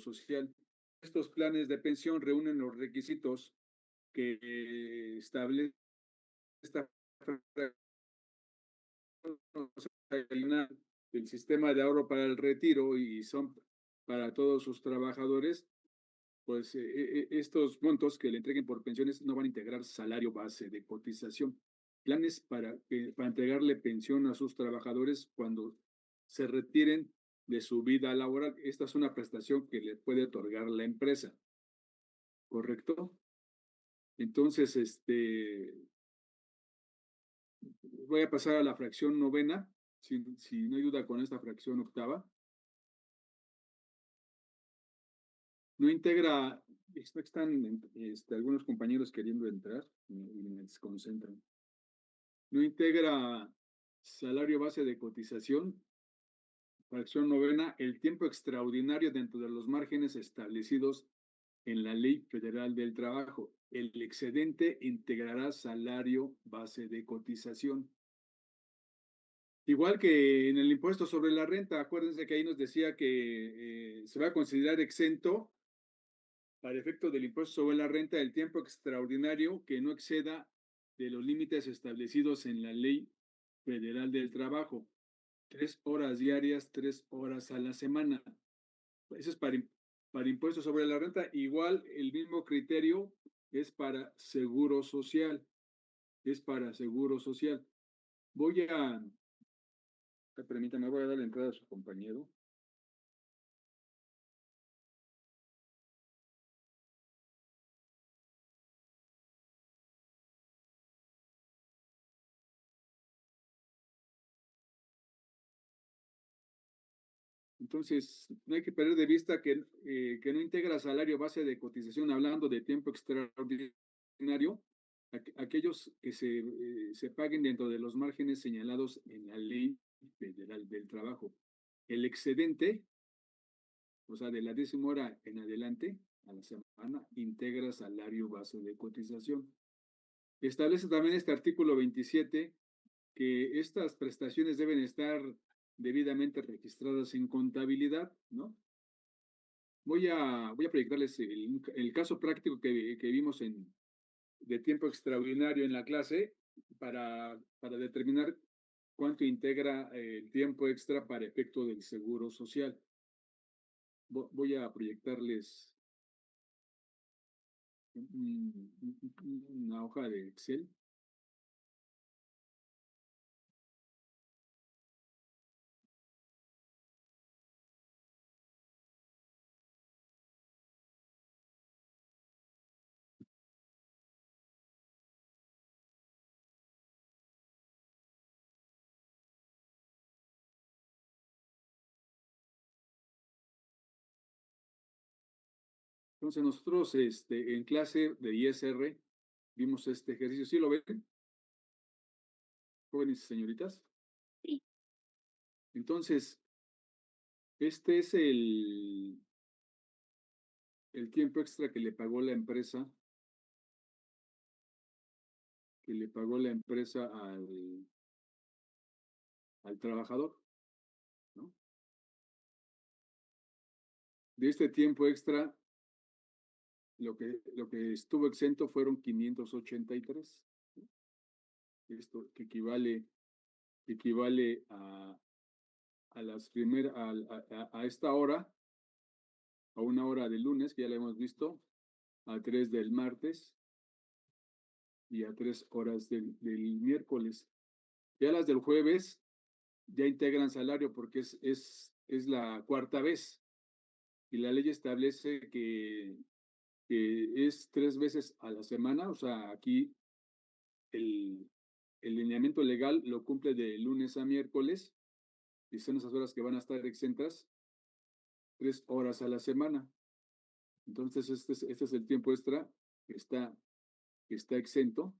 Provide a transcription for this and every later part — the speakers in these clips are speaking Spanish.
social. Estos planes de pensión reúnen los requisitos que establece esta el sistema de ahorro para el retiro y son para todos sus trabajadores, pues estos montos que le entreguen por pensiones no van a integrar salario base de cotización. Planes para entregarle pensión a sus trabajadores cuando se retiren de su vida laboral. Esta es una prestación que le puede otorgar la empresa, ¿correcto? Entonces, voy a pasar a la fracción novena, si no hay duda con esta fracción octava. No integra, están algunos compañeros queriendo entrar y me desconcentran. No integra salario base de cotización. Fracción novena, el tiempo extraordinario dentro de los márgenes establecidos en la Ley Federal del Trabajo. El excedente integrará salario base de cotización. Igual que en el impuesto sobre la renta, acuérdense que ahí nos decía que se va a considerar exento para efecto del impuesto sobre la renta el tiempo extraordinario que no exceda de los límites establecidos en la Ley Federal del Trabajo. 3 horas diarias, 3 horas a la semana. Eso es para impuestos sobre la renta. Igual el mismo criterio es para seguro social. Es para seguro social. Permítame, voy a dar la entrada a su compañero. Entonces, no hay que perder de vista que no integra salario base de cotización, hablando de tiempo extraordinario, aquellos que se paguen dentro de los márgenes señalados en la Ley Federal del Trabajo. El excedente, o sea, de la 10ª hora en adelante a la semana, integra salario base de cotización. Establece también este artículo 27 que estas prestaciones deben estar debidamente registradas en contabilidad, ¿no? Voy a proyectarles el caso práctico que vimos de tiempo extraordinario en la clase para determinar cuánto integra el tiempo extra para efecto del seguro social. Voy a proyectarles una hoja de Excel. Entonces nosotros en clase de ISR vimos este ejercicio. ¿Sí lo ven, jóvenes y señoritas? Sí. Entonces, este es el tiempo extra que le pagó la empresa, al trabajador, ¿no? De este tiempo extra, lo que estuvo exento fueron 583, ¿no? Esto que equivale a esta hora, a 1 hora del lunes, que ya la hemos visto, a 3 del martes y a 3 horas del miércoles. Ya las del jueves ya integran salario porque es la cuarta vez y la ley establece que es 3 veces a la semana. O sea, aquí el lineamiento legal lo cumple de lunes a miércoles y son esas horas que van a estar exentas, 3 horas a la semana. Entonces, este es el tiempo extra que está exento,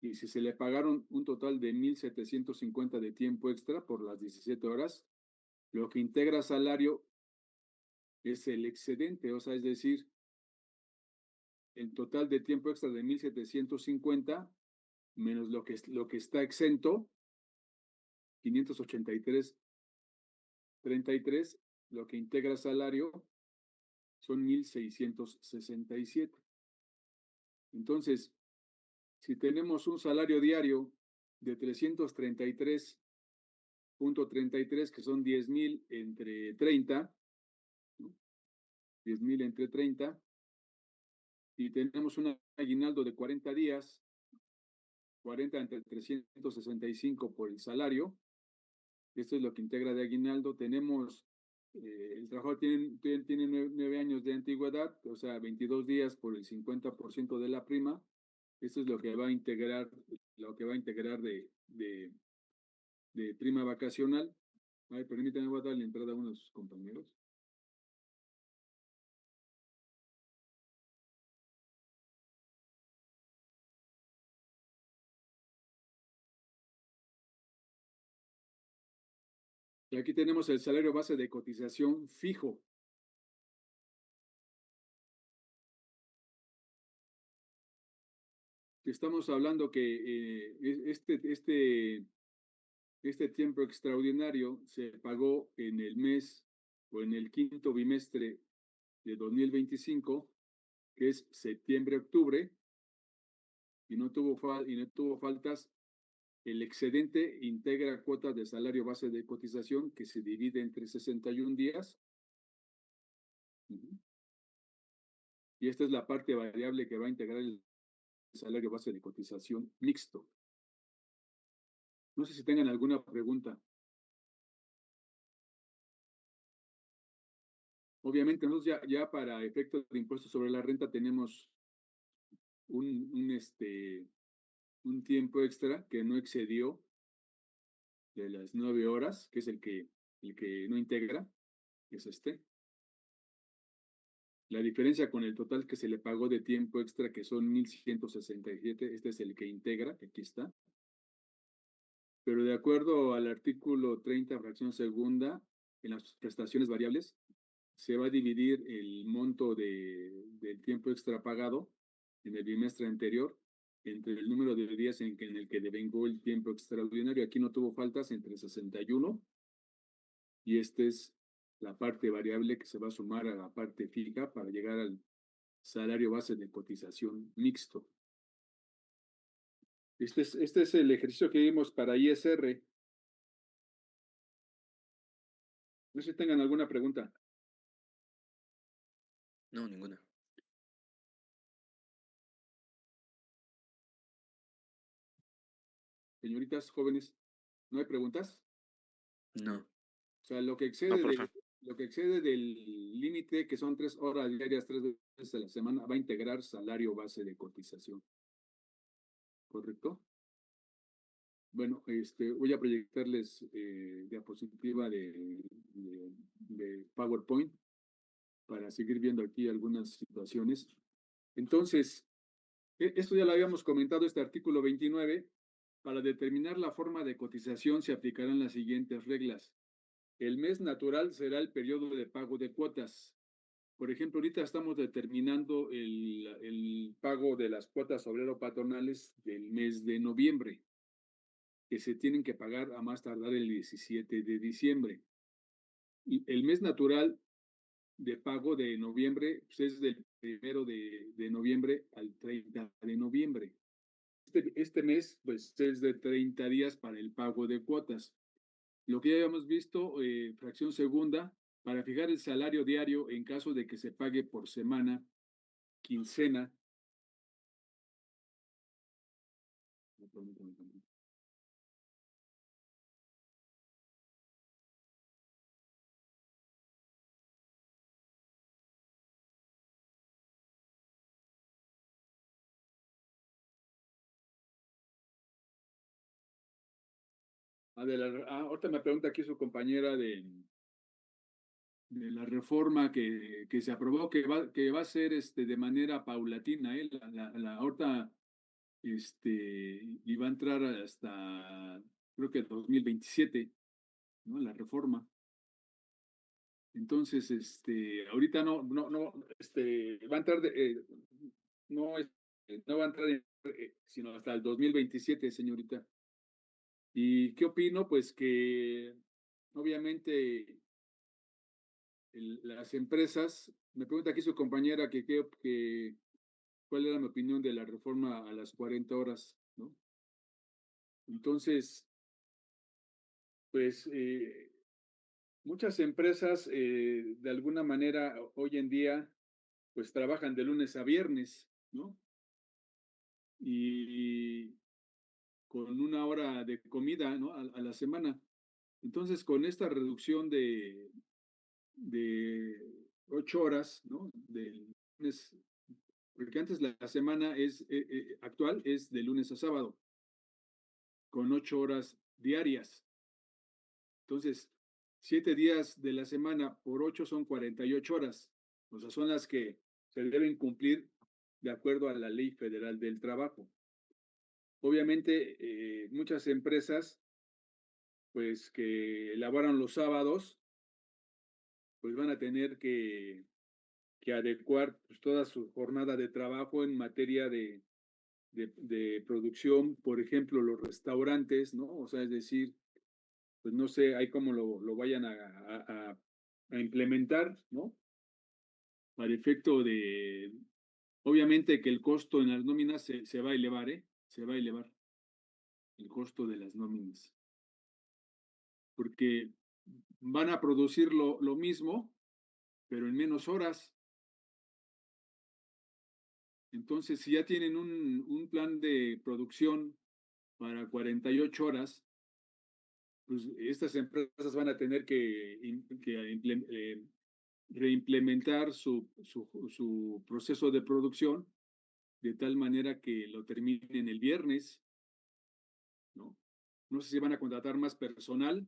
y si se le pagaron un total de 1,750 de tiempo extra por las 17 horas, lo que integra salario es el excedente, o sea, es decir, el total de tiempo extra de 1,750 menos lo que está exento, 583.33, lo que integra salario son 1,667. Entonces, si tenemos un salario diario de 333.33, que son 10,000 entre 30, ¿no? 10,000 entre 30, y tenemos un aguinaldo de 40 días, 40 entre 365 por el salario, esto es lo que integra de aguinaldo. Tenemos, el trabajador tiene 9 años de antigüedad, o sea, 22 días por el 50% de la prima. Esto es lo que va a integrar, de prima vacacional. Ay, permítanme, voy a darle entrada a unos compañeros. Y aquí tenemos el salario base de cotización fijo. Estamos hablando que este tiempo extraordinario se pagó en el mes o en el quinto bimestre de 2025, que es septiembre-octubre, y no tuvo faltas. El excedente integra cuotas de salario base de cotización que se divide entre 61 días. Y esta es la parte variable que va a integrar el salario base de cotización mixto. No sé si tengan alguna pregunta. Obviamente, nosotros ya para efectos de impuestos sobre la renta tenemos un tiempo extra que no excedió de las 9 horas, que es el que no integra, que es este. La diferencia con el total que se le pagó de tiempo extra, que son 1,167, este es el que integra, que aquí está. Pero de acuerdo al artículo 30, fracción segunda, en las prestaciones variables, se va a dividir el monto del tiempo extra pagado en el bimestre anterior entre el número de días en el que devengó el tiempo extraordinario. Aquí no tuvo faltas, entre 61, y esta es la parte variable que se va a sumar a la parte fija para llegar al salario base de cotización mixto. Este es el ejercicio que vimos para ISR. No sé si tengan alguna pregunta. No, ninguna. Señoritas jóvenes, ¿no hay preguntas? No. O sea, lo que No, excede profe. del límite, que son 3 horas diarias, 3 veces a la semana, va a integrar salario base de cotización. ¿Correcto? Bueno, voy a proyectarles diapositiva de PowerPoint para seguir viendo aquí algunas situaciones. Entonces, esto ya lo habíamos comentado, este artículo 29. Para determinar la forma de cotización se aplicarán las siguientes reglas. El mes natural será el periodo de pago de cuotas. Por ejemplo, ahorita estamos determinando el pago de las cuotas obrero-patronales del mes de noviembre, que se tienen que pagar a más tardar el 17 de diciembre. Y el mes natural de pago de noviembre pues, es del 1 de noviembre al 30 de noviembre. Este mes pues, es de 30 días para el pago de cuotas. Lo que ya habíamos visto, fracción segunda, para fijar el salario diario en caso de que se pague por semana, quincena. Ahorita me pregunta aquí su compañera de la reforma que se aprobó, que va a ser de manera paulatina. Ahorita y va a entrar hasta, creo que 2027, ¿no? La reforma. Entonces, ahorita va a entrar, no, no va a entrar, sino hasta el 2027, señorita. ¿Y qué opino? Pues que obviamente las empresas Me pregunta aquí su compañera que cuál era mi opinión de la reforma a las 40 horas, ¿no? Entonces, pues muchas empresas de alguna manera hoy en día pues trabajan de lunes a viernes, ¿no? Y con una hora de comida, ¿no? A la semana. Entonces, con esta reducción de 8 horas, ¿no? Del lunes, porque antes la semana actual es de lunes a sábado, con 8 horas diarias. Entonces, 7 días de la semana por 8 son 48 horas. O sea, son las que se deben cumplir de acuerdo a la Ley Federal del Trabajo. Obviamente, muchas empresas, pues que elaboran los sábados, pues van a tener que adecuar pues, toda su jornada de trabajo en materia de producción, por ejemplo, los restaurantes, ¿no? O sea, es decir, pues no sé, ahí cómo lo vayan a implementar, ¿no? Para efecto de, obviamente que el costo en las nóminas se va a elevar, ¿eh? Se va a elevar el costo de las nóminas, porque van a producir lo mismo, pero en menos horas. Entonces, si ya tienen un plan de producción para 48 horas, pues estas empresas van a tener que reimplementar su proceso de producción de tal manera que lo terminen el viernes, ¿no? No sé si van a contratar más personal,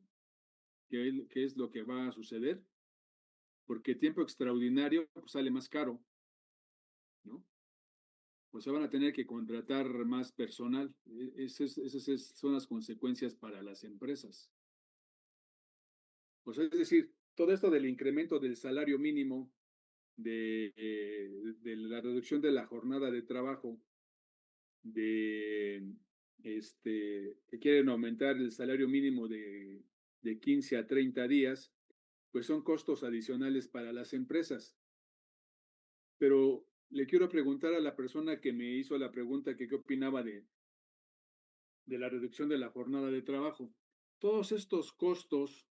que es lo que va a suceder, porque tiempo extraordinario pues, sale más caro, ¿no? O sea, van a tener que contratar más personal. Esas son las consecuencias para las empresas. O sea, es decir, todo esto del incremento del salario mínimo, de la reducción de la jornada de trabajo, de que quieren aumentar el salario mínimo de 15 a 30 días, pues son costos adicionales para las empresas. Pero le quiero preguntar a la persona que me hizo la pregunta que qué opinaba de la reducción de la jornada de trabajo. Todos estos costos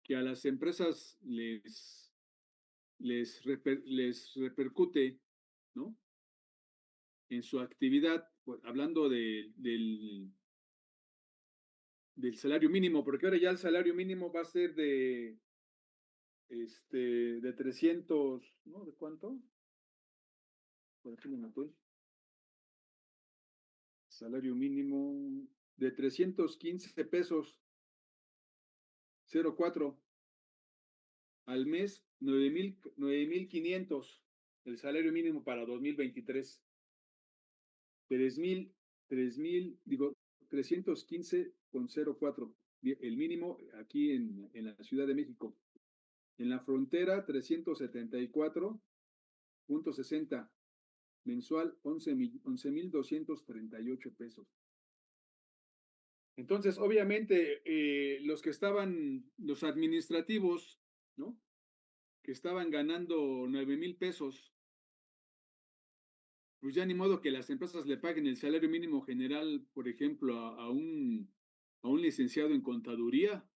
que a las empresas les repercute, ¿no? En su actividad, pues, hablando del salario mínimo, porque ahora ya el salario mínimo va a ser de 300, ¿no? ¿De cuánto? Por aquí me noté. Salario mínimo de 315 pesos, 04 al mes, 9,500 el salario mínimo para 2023. 3,000, 3,000, digo, 315,04 el mínimo aquí en la Ciudad de México. En la frontera, 374,60 mensual, 11,238 pesos. Entonces, obviamente, los administrativos, ¿no? Que estaban ganando 9,000 pesos, pues ya ni modo que las empresas le paguen el salario mínimo general, por ejemplo, a un licenciado en contaduría.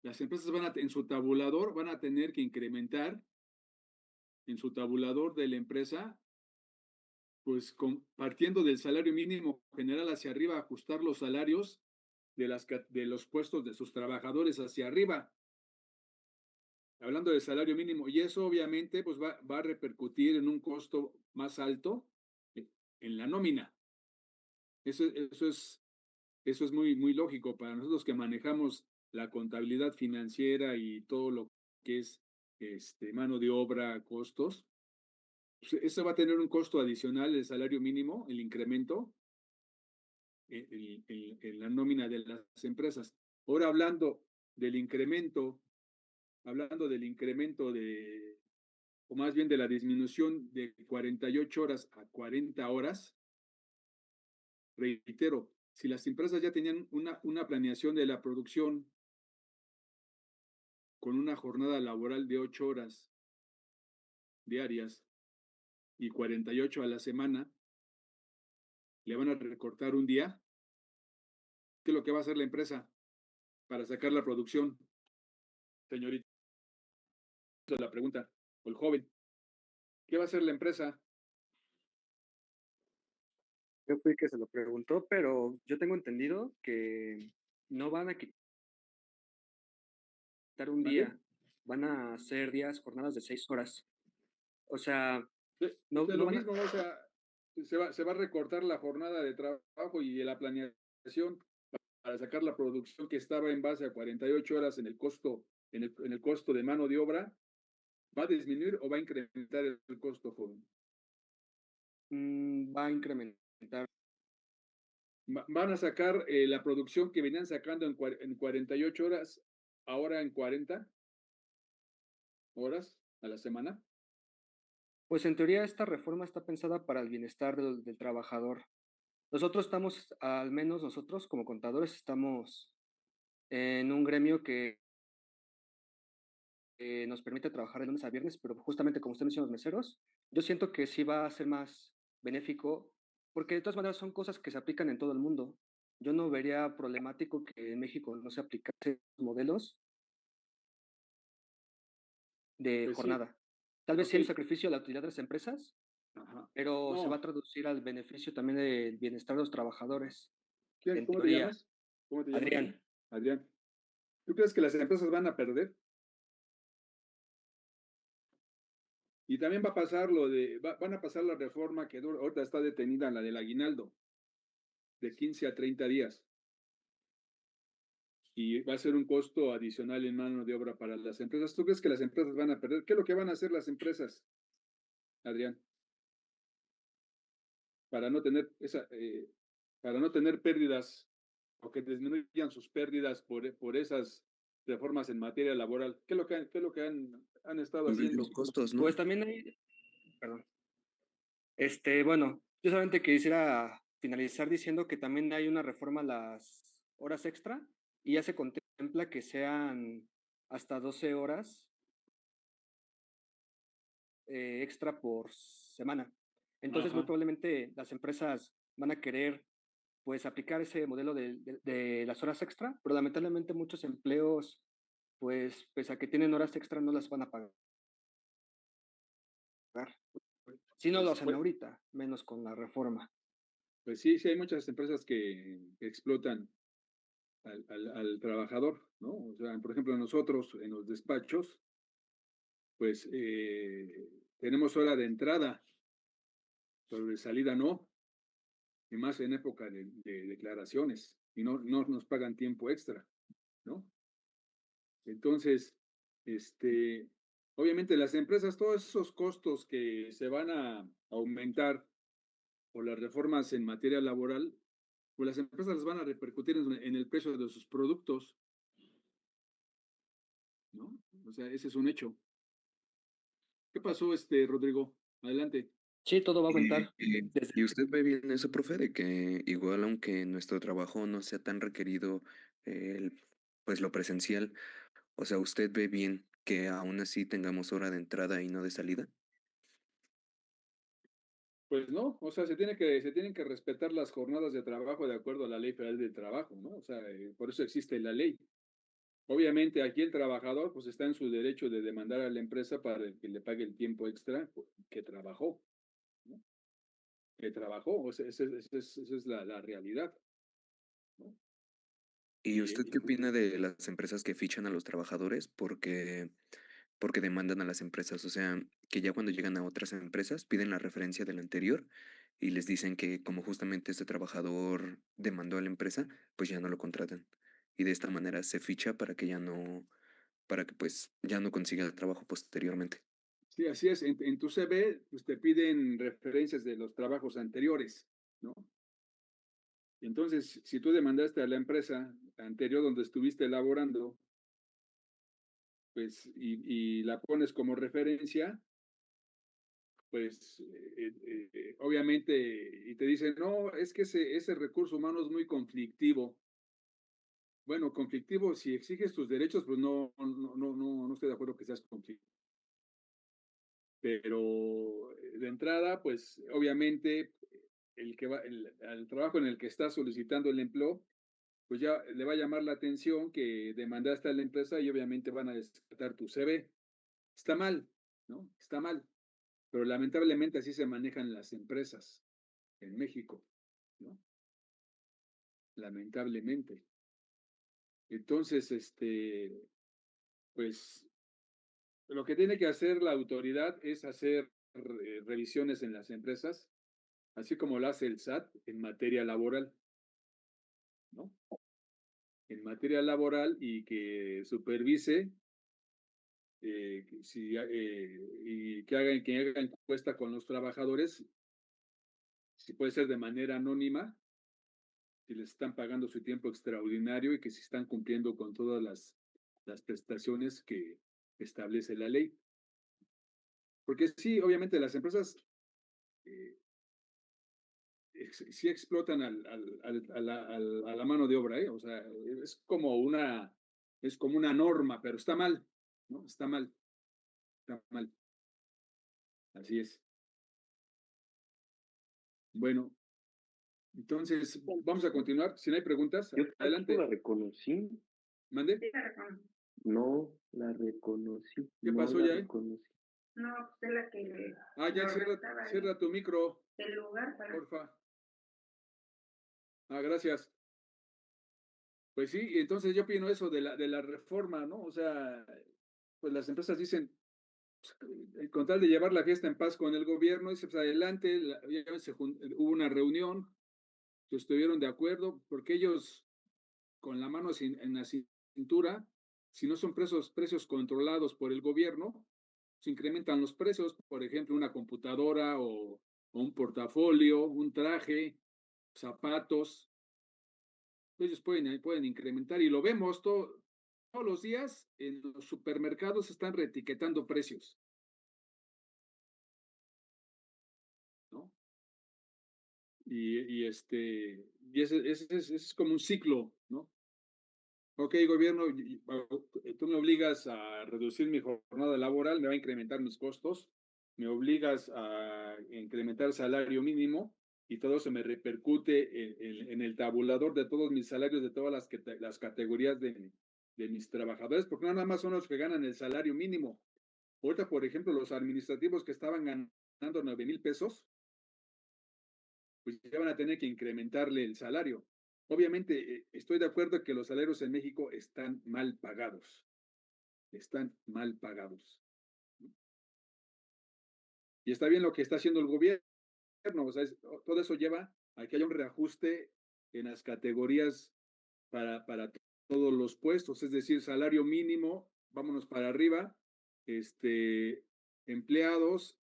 Las empresas en su tabulador van a tener que incrementar en su tabulador de la empresa, pues partiendo del salario mínimo general hacia arriba, ajustar los salarios de los puestos de sus trabajadores hacia arriba, hablando del salario mínimo. Y eso obviamente pues va a repercutir en un costo más alto en la nómina. Eso es muy, muy lógico para nosotros que manejamos la contabilidad financiera y todo lo que es mano de obra, costos. Pues, eso va a tener un costo adicional el salario mínimo, el incremento en la nómina de las empresas. Ahora hablando del incremento o más bien de la disminución de 48 horas a 40 horas, reitero, si las empresas ya tenían una planeación de la producción con una jornada laboral de 8 horas diarias y 48 a la semana, le van a recortar un día. ¿Qué es lo que va a hacer la empresa para sacar la producción, señorita? Esa es la pregunta. O el joven. ¿Qué va a hacer la empresa? Yo fui el que se lo preguntó, pero yo tengo entendido que no van a quitar un ¿Mande? día, van a hacer días, jornadas de 6 horas. O sea, Es no, de no lo van a, mismo, ¿no? O sea, se va a recortar la jornada de trabajo y la planeación para sacar la producción que estaba en base a 48 horas en el costo, en el costo de mano de obra. ¿Va a disminuir o va a incrementar el costo, joven? va a incrementar. Van a sacar la producción que venían sacando en 48 horas, ahora en 40 horas a la semana. Pues en teoría esta reforma está pensada para el bienestar del trabajador. Nosotros estamos, al menos nosotros como contadores, estamos en un gremio que nos permite trabajar de lunes a viernes, pero justamente como usted menciona los meseros, yo siento que sí va a ser más benéfico, porque de todas maneras son cosas que se aplican en todo el mundo. Yo no vería problemático que en México no se aplicase modelos de Pues sí, jornada. Tal vez ok. sí hay un sacrificio a la utilidad de las empresas, Ajá. pero se va No, a traducir al beneficio también del bienestar de los trabajadores, ¿quién, en cómo te teoría. llamas? ¿Cómo te llamas tú? Adrián, Adrián. ¿Tú crees que las empresas van a perder? Y también va a pasar van a pasar la reforma que ahorita está detenida, la del aguinaldo, de 15 a 30 días. Y va a ser un costo adicional en mano de obra para las empresas. ¿Tú crees que las empresas van a perder? ¿Qué es lo que van a hacer las empresas, Adrián, para no tener para no tener pérdidas o que disminuyan sus pérdidas por esas reformas en materia laboral? ¿Qué es lo que han estado Cubrir los haciendo? costos, ¿no? pues también hay, perdón, bueno, yo solamente quisiera finalizar diciendo que también hay una reforma a las horas extra y ya se contempla que sean hasta 12 horas extra por semana. Entonces, muy Ajá. probablemente las empresas van a querer pues aplicar ese modelo de las horas extra, pero lamentablemente muchos empleos, pues pese a que tienen horas extra, no las van a pagar. Si no lo Pues, hacen pues, ahorita, menos con la reforma. pues sí, sí hay muchas empresas que explotan al trabajador, ¿no? O sea, por ejemplo, nosotros en los despachos, pues tenemos hora de entrada, pero de salida no, y más en época de declaraciones, y no nos pagan tiempo extra, ¿no? Entonces, este, obviamente las empresas, todos esos costos que se van a aumentar por las reformas en materia laboral, pues las empresas las van a repercutir en el precio de sus productos, ¿no? O sea, ese es un hecho. ¿Qué pasó, Rodrigo? Adelante. Sí, todo va a aumentar. Desde Y usted ve bien eso, profe, de que igual aunque nuestro trabajo no sea tan requerido, pues lo presencial, o sea, usted ve bien que aún así tengamos hora de entrada y no de salida. Pues no, o sea, se tienen que respetar las jornadas de trabajo de acuerdo a la Ley Federal del Trabajo, ¿no? O sea, por eso existe la ley. Obviamente aquí el trabajador pues está en su derecho de demandar a la empresa para que le pague el tiempo extra que trabajó, ¿no? Que trabajó, o sea, esa es la realidad, ¿no? ¿Y Y, usted qué opina de las empresas que fichan a los trabajadores porque demandan a las empresas? O sea, que ya cuando llegan a otras empresas piden la referencia del anterior y les dicen que como justamente este trabajador demandó a la empresa, pues ya no lo contratan. Y de esta manera se ficha para que ya no, para que pues ya no consiga trabajo posteriormente. sí, así es, en tu CV pues te piden referencias de los trabajos anteriores, ¿no? Entonces, si tú demandaste a la empresa anterior donde estuviste elaborando, pues, y la pones como referencia, pues, obviamente, y te dicen, no, es que ese recurso humano es muy conflictivo. Bueno, conflictivo, si exiges tus derechos, pues no estoy de acuerdo que seas conflictivo. Pero de entrada, pues obviamente el que va, al trabajo en el que está solicitando el empleo, pues ya le va a llamar la atención que demandaste a la empresa y obviamente van a descartar tu CV. Está mal, ¿no? Está mal. Pero lamentablemente así se manejan las empresas en México, ¿no? Lamentablemente. Entonces, pues lo que tiene que hacer la autoridad es hacer revisiones en las empresas, así como lo hace el SAT en materia laboral, ¿no? En materia laboral y que supervise y que haga encuesta con los trabajadores, si puede ser de manera anónima, si les están pagando su tiempo extraordinario y que si están cumpliendo con todas las prestaciones que establece la ley. Porque sí, obviamente las empresas eh, sí explotan a la mano de obra, ¿eh? O sea, es como una norma, pero está mal, ¿no? Está mal, está mal. Así es. Bueno, entonces vamos a continuar. Si no hay preguntas, Yo tampoco la adelante. reconocí. Mande. No la reconocí. ¿Qué No pasó la ya? reconocí. No, usted la que le Ya lo cierra, restaba ahí cierra tu micro, el lugar para. porfa. Gracias. Pues sí, entonces yo opino eso de la reforma, ¿no? O sea, pues las empresas dicen, con tal de llevar la fiesta en paz con el gobierno, dice, pues adelante, hubo una reunión, que estuvieron de acuerdo, porque ellos con la mano en la cintura, si no son precios controlados por el gobierno, se incrementan los precios, por ejemplo, una computadora o un portafolio, un traje, zapatos, ellos pueden incrementar y lo vemos todos los días en los supermercados están reetiquetando precios, ¿no? Y ese es como un ciclo, ¿no? Ok, gobierno, tú me obligas a reducir mi jornada laboral, me va a incrementar mis costos, me obligas a incrementar el salario mínimo y todo eso me repercute en el tabulador de todos mis salarios, de todas las categorías de mis trabajadores, porque no nada más son los que ganan el salario mínimo. Ahorita, por ejemplo, los administrativos que estaban ganando 9,000 pesos, pues ya van a tener que incrementarle el salario. Obviamente, estoy de acuerdo que los salarios en México están mal pagados. Están mal pagados. Y está bien lo que está haciendo el gobierno. O sea, todo eso lleva a que haya un reajuste en las categorías para todos los puestos, es decir, salario mínimo, vámonos para arriba, empleados,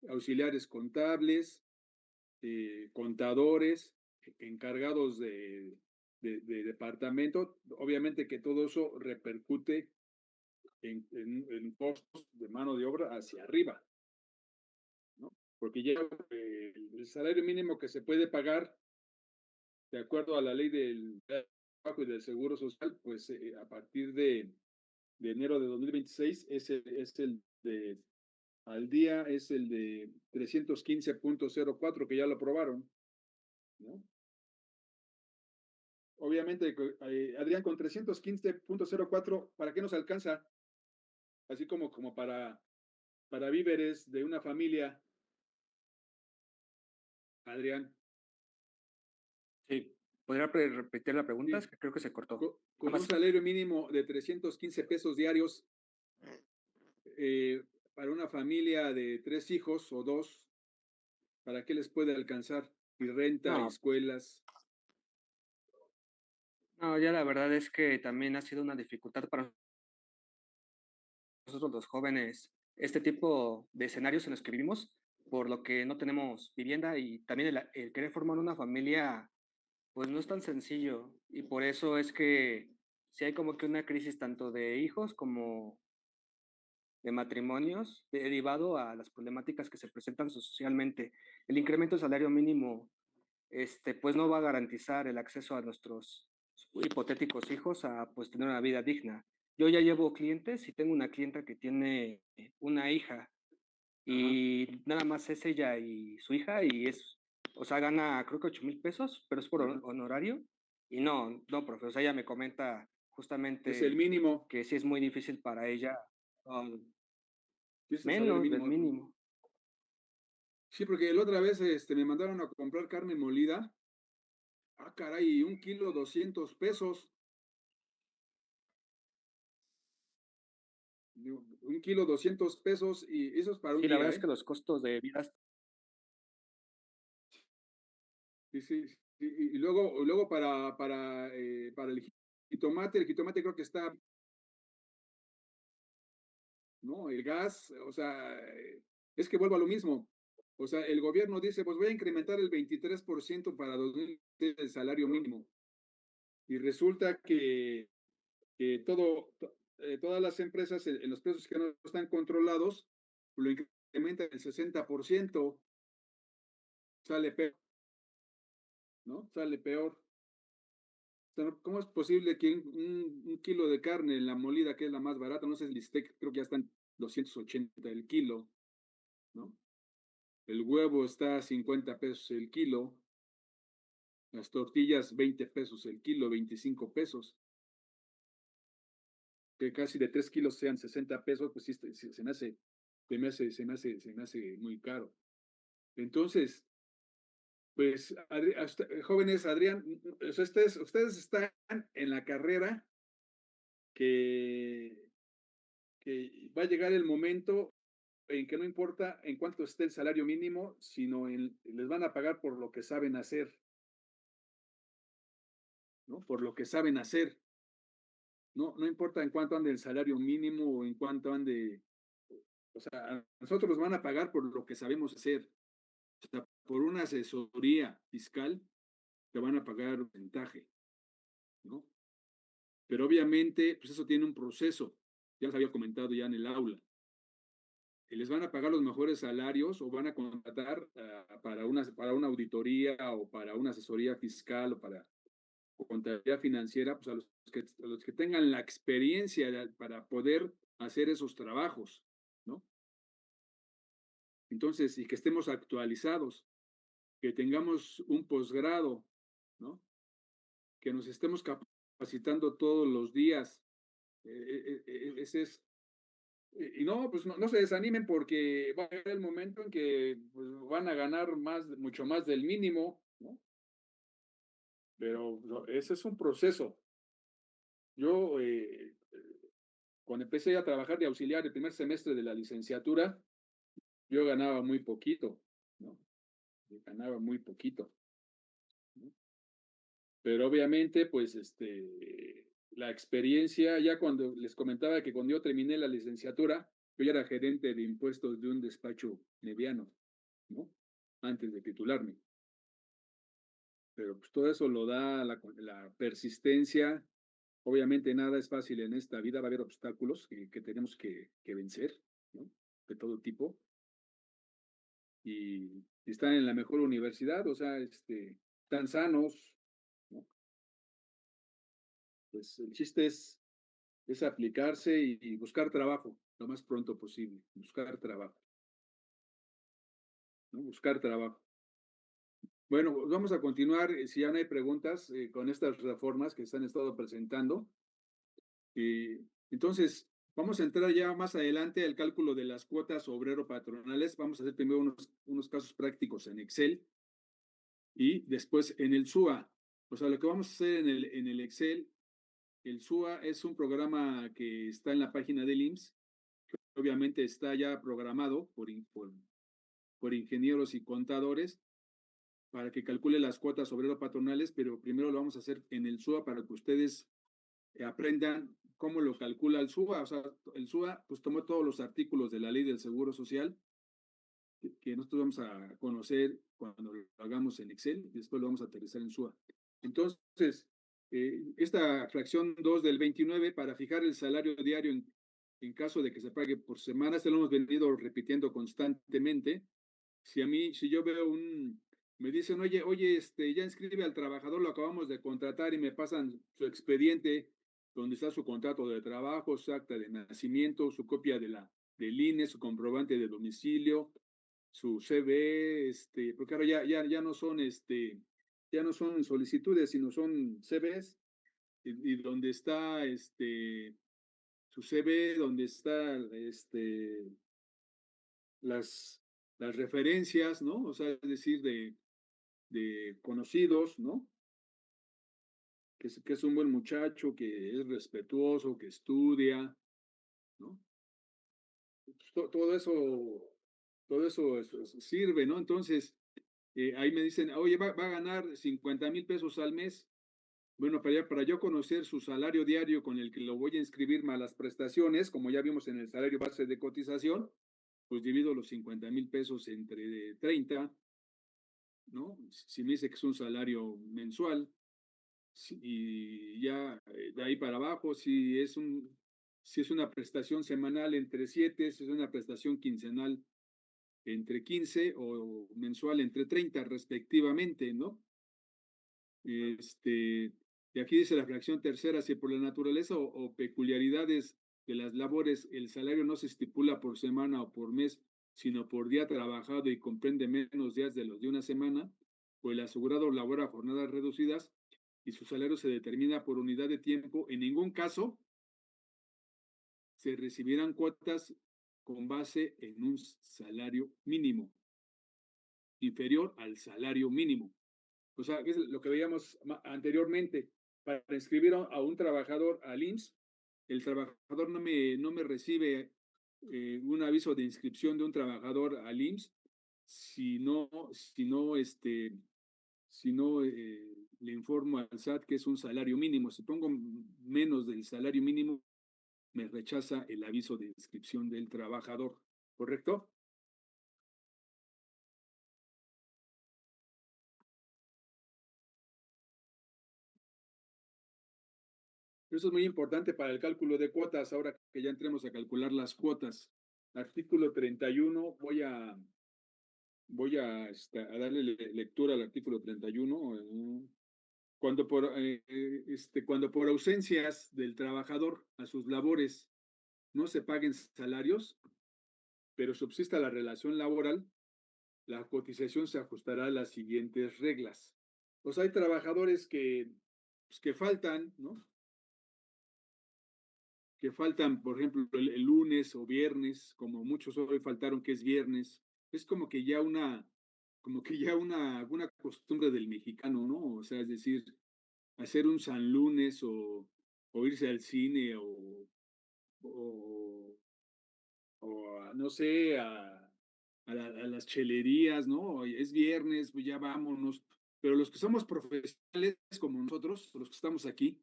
auxiliares contables, contadores, encargados de departamento, obviamente que todo eso repercute en costos de mano de obra hacia arriba, ¿no? Porque ya el salario mínimo que se puede pagar de acuerdo a la ley del trabajo y del seguro social, pues a partir de enero de 2026 es el de al día es el de 315,04 que ya lo aprobaron, ¿no? Obviamente, Adrián, con 315,04, ¿para qué nos alcanza? Así como para víveres de una familia, Adrián. Sí, ¿podría repetir la pregunta? Sí, Es que creo que se cortó. con Nada un más. salario mínimo de 315 pesos diarios para una familia de 3 hijos o 2, ¿para qué les puede alcanzar? Y renta, y No, escuelas. no, ya la verdad es que también ha sido una dificultad para nosotros los jóvenes este tipo de escenarios en los que vivimos, por lo que no tenemos vivienda y también el querer formar una familia, pues no es tan sencillo y por eso es que si hay como que una crisis tanto de hijos como de matrimonios derivado a las problemáticas que se presentan socialmente. El incremento del salario mínimo, pues no va a garantizar el acceso a nuestros hipotéticos hijos a pues tener una vida digna. Yo ya llevo clientes y tengo una clienta que tiene una hija y nada más es ella y su hija y o sea, gana creo que 8,000 pesos, pero es por Ajá. honorario. Y no, profe, o sea, ella me comenta Es el justamente mínimo. que sí es muy difícil para ella, um, ¿Qué es el salario menos del mínimo? mínimo. Sí, porque la otra vez me mandaron a comprar carne molida. Ah, caray, 1 kilo 200 pesos. Digo, 1 kilo 200 pesos y eso es para un Sí, la día, verdad es que ¿eh? los costos de vida, Sí, sí, sí. Y luego para el jitomate creo que está, ¿no? El gas, o sea, es que vuelvo a lo mismo. O sea, el gobierno dice, pues voy a incrementar el 23% para 2000 el salario mínimo. Y resulta que todas las empresas en los precios que no están controlados lo incrementan el 60%, sale peor, ¿no? Sale peor. O sea, ¿cómo es posible que un kilo de carne en la molida, que es la más barata, no sé, el steak creo que ya están 280 el kilo, ¿no? El huevo está a 50 pesos el kilo, las tortillas 20 pesos el kilo, 25 pesos, que casi de 3 kilos sean 60 pesos, pues sí, se me hace muy caro. Entonces, pues, jóvenes, Adrián, ustedes están en la carrera que, que va a llegar el momento en que no importa en cuánto esté el salario mínimo, sino les van a pagar por lo que saben hacer, ¿no? Por lo que saben hacer. No importa en cuánto ande el salario mínimo o en cuánto ande, o sea, a nosotros nos van a pagar por lo que sabemos hacer. O sea, por una asesoría fiscal te van a pagar un porcentaje, ¿no? Pero obviamente, pues eso tiene un proceso, ya les había comentado ya en el aula. Les van a pagar los mejores salarios o van a contratar para una auditoría o para una asesoría fiscal o para contabilidad financiera, pues a los que tengan la experiencia para poder hacer esos trabajos, ¿no? Entonces, y que estemos actualizados, que tengamos un posgrado, ¿no? Que nos estemos capacitando todos los días. Ese es. Y no, pues no se desanimen porque va a llegar el momento en que pues, van a ganar mucho más del mínimo, ¿no? Pero ese es un proceso. Yo, cuando empecé a trabajar de auxiliar el primer semestre de la licenciatura, yo ganaba muy poquito, ¿no? Yo ganaba muy poquito, ¿no? Pero obviamente, pues, la experiencia, ya cuando les comentaba que cuando yo terminé la licenciatura, yo ya era gerente de impuestos de un despacho mediano, ¿no? Antes de titularme. Pero pues todo eso lo da la persistencia. Obviamente nada es fácil en esta vida, va a haber obstáculos que tenemos que vencer, ¿no? De todo tipo. Y están en la mejor universidad, o sea, están sanos, ¿no? Pues el chiste es aplicarse y buscar trabajo lo más pronto posible, buscar trabajo, ¿no? Buscar trabajo. Bueno, pues vamos a continuar, si ya no hay preguntas, con estas reformas que se han estado presentando. Entonces, vamos a entrar ya más adelante al cálculo de las cuotas obrero-patronales. Vamos a hacer primero unos casos prácticos en Excel y después en el SUA. O sea, lo que vamos a hacer en el Excel, el SUA es un programa que está en la página del IMSS, que obviamente está ya programado por ingenieros y contadores para que calcule las cuotas obrero-patronales, pero primero lo vamos a hacer en el SUA para que ustedes aprendan cómo lo calcula el SUA. O sea, el SUA pues tomó todos los artículos de la ley del Seguro Social que nosotros vamos a conocer cuando lo hagamos en Excel y después lo vamos a aterrizar en SUA. Entonces, esta fracción 2 del 29 para fijar el salario diario en caso de que se pague por semana, lo hemos venido repitiendo constantemente. Si yo veo me dicen, oye, ya inscribe al trabajador, lo acabamos de contratar y me pasan su expediente donde está su contrato de trabajo, su acta de nacimiento, su copia del INE, su comprobante de domicilio, su CV, porque ahora ya no son ya no son solicitudes, sino son CVs, y donde está su CV, donde está las, las referencias, ¿no? O sea, es decir, de conocidos, ¿no? Que es un buen muchacho, que es respetuoso, que estudia, ¿no? Todo eso sirve, ¿no? Entonces, ahí me dicen, oye, va a ganar 50,000 pesos al mes. Bueno, para yo conocer su salario diario con el que lo voy a inscribir más las prestaciones, como ya vimos en el salario base de cotización, pues divido los 50,000 pesos entre 30, ¿no? Si me dice que es un salario mensual, y ya de ahí para abajo, si es una prestación semanal entre 7, si es una prestación quincenal entre 15 o mensual entre 30 respectivamente, ¿no? Y aquí dice la fracción tercera, si por la naturaleza o peculiaridades de las labores el salario no se estipula por semana o por mes, sino por día trabajado y comprende menos días de los de una semana, pues el asegurado labora jornadas reducidas y su salario se determina por unidad de tiempo. En ningún caso se recibirán cuotas con base en un salario mínimo, inferior al salario mínimo. O sea, es lo que veíamos anteriormente. Para inscribir a un trabajador al IMSS, el trabajador no me recibe un aviso de inscripción de un trabajador al IMSS si no le informo al SAT que es un salario mínimo. Si pongo menos del salario mínimo, me rechaza el aviso de inscripción del trabajador, ¿correcto? Eso es muy importante para el cálculo de cuotas, ahora que ya entremos a calcular las cuotas. Artículo 31, a darle lectura al artículo 31. Cuando por ausencias del trabajador a sus labores no se paguen salarios, pero subsista la relación laboral, la cotización se ajustará a las siguientes reglas. Pues hay trabajadores que faltan, ¿no? Que faltan, por ejemplo, el lunes o viernes, como muchos hoy faltaron que es viernes. Es como que ya una costumbre del mexicano, ¿no? O sea, es decir, hacer un San Lunes o irse al cine o, no sé, a las chelerías, ¿no? Es viernes, pues ya vámonos. Pero los que somos profesionales como nosotros, los que estamos aquí,